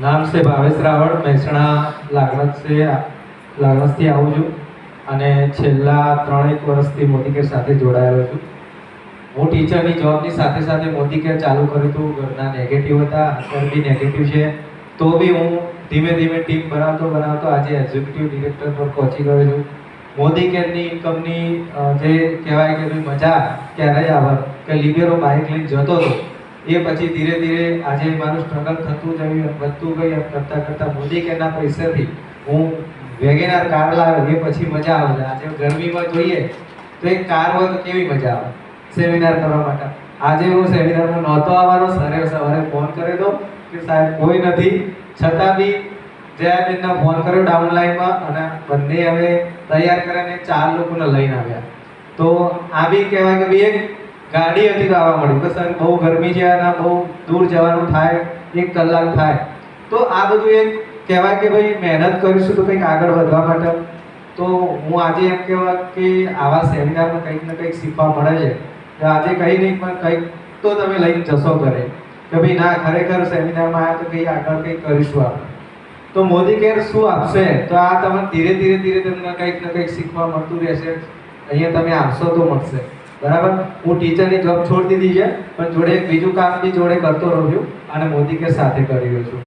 નામ છે ભાવેશ રાવળ, મહેસાણા લાગણસથી આવું છું અને છેલ્લા 3-1 વર્ષથી મોદીકેર સાથે જોડાયેલો છું. હું ટીચરની જોબની સાથે સાથે મોદીકેર ચાલુ કર્યું હતું. ઘરના નેગેટિવ હતા, અત્યારે બી નેગેટિવ છે, તો બી હું ધીમે ધીમે ટીમ બનાવતો આજે એક્ઝિક્યુટિવ ડિરેક્ટર પર પહોંચી ગયો છું. મોદીકેરની ઇન્કમની જે કહેવાય કે ભાઈ મજા ક્યારેય આવે કે લિબેરો બાઇક લઈને જતો હતો, એ પછી ધીરે ધીરે આજે મારું સ્ટ્રગલ થતું ગયું, વધતું ગયું. કરતાં કરતાં મોદીકેરના પૈસાથી હું વેગેનાર કાર લાવ્યો, એ પછી મજા આવે. આજે ગરમીમાં જોઈએ તો એક કાર હોય તો કેવી મજા આવે સેમિનાર કરવા માટે. આજે હું સેમિનારમાં નહોતો આવવાનો, સવારે ફોન કર્યો હતો કે સાહેબ કોઈ નથી, છતાં બી જયાબેનને ફોન કર્યો ડાઉનલાઈનમાં અને બંને હવે તૈયાર કરીને 4 લોકોને લઈને આવ્યા. તો આ બી કહેવાય કે ભાઈ એક ગાડી હતી તો આવવા મળ્યું. તો સર બહુ ગરમી છે અને બહુ દૂર જવાનું થાય, 1 કલાક થાય, તો આ બધું એક કહેવાય કે ભાઈ મહેનત કરીશું તો કંઈક આગળ વધવા માટે. તો હું આજે એમ કહેવાય કે આવા સેમિનારમાં કંઈક ને કંઈક શીખવા મળે છે. તો આજે કંઈ નહીં પણ કંઈક તો તમે લઈને જશો ઘરે કે ભાઈ ના ખરેખર સેમિનારમાં આવ્યા તો કંઈ આગળ કંઈક કરીશું આપણે. તો મોદીકેર શું આપશે, તો આ તમને ધીરે ધીરે તમને કંઈક ને કંઈક શીખવા મળતું રહેશે. અહીંયા તમે આવશો તો મળશે, બરાબર. હું ટીચરની જોબ છોડી દીધી છે, પણ જોડે એક બીજું કામ બી જોડે કરતો રહું છું અને મોદીકેર સાથે કરી રહ્યો છું.